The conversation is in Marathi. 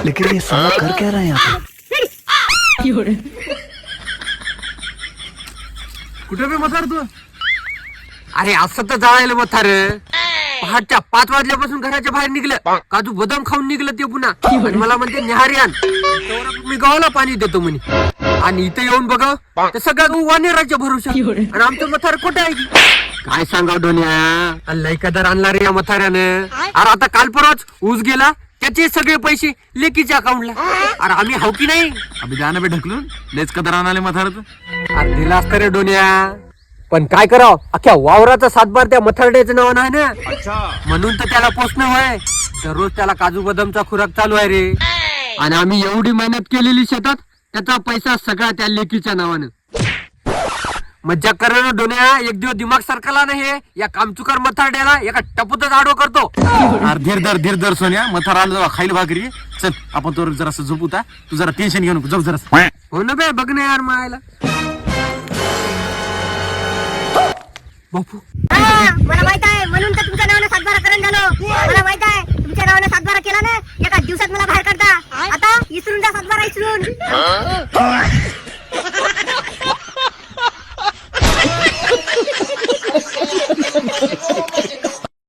लेकिन ये साला कर क्या रहा है यहाँ पे? कुठे बे म्हातार तू? अरे असं तर जायला मथार पहाटच्या 5 वाजल्यापासून घराच्या बाहेर निघलं काजू बदाम खाऊन निघलं ते पुन्हा आणि मला म्हणते निहारी आण मी गावाला पाणी देतो म्हणे आणि इथे येऊन बघा तर सगळं वानेराच्या भरोशा आणि आमचं मथार कुठे आहे की? काय सांगा डोन्या लय कदर आणला रे या मथाऱ्यानं. अरे आता काल परवाच ऊस गेला त्याचे सगळे पैसे लेकीच्या अकाउंटला. अरे आम्ही हाव की नाही? अभि द्या ना बे ढकलून लेच कदर आणाले म्हातार तू. अरे दिला असतं रे डोन्या पण काय करावं अख्ख्या वावराचा सातबार त्या मथारड्याचं नाव आहे ना म्हणून तर त्याला पोचणं होय. दररोज त्याला काजू बदामचा खुराक चालू आहे रे आणि आम्ही एवढी मेहनत केलेली शेतात त्याचा पैसा सगळा त्या लेकीच्या नावानं. मज्जा कर डोन्या एक दिवस दिमाग सरकला नाही या कामचुकार मथारड्याला एका टपूतच आडो करतो. अरे धीर धर सोन्या म्हातार आलं जेव्हा खायला भाकरी चल आपण तो जरासं झोपूता तू जरा टेन्शन घेऊ नको झोप जरा. हो ना बे बघ ना यार मायला बापू मला माहित आहे म्हणून तर तुमच्या नावानं सातबारा करण झालो. मला माहित आहे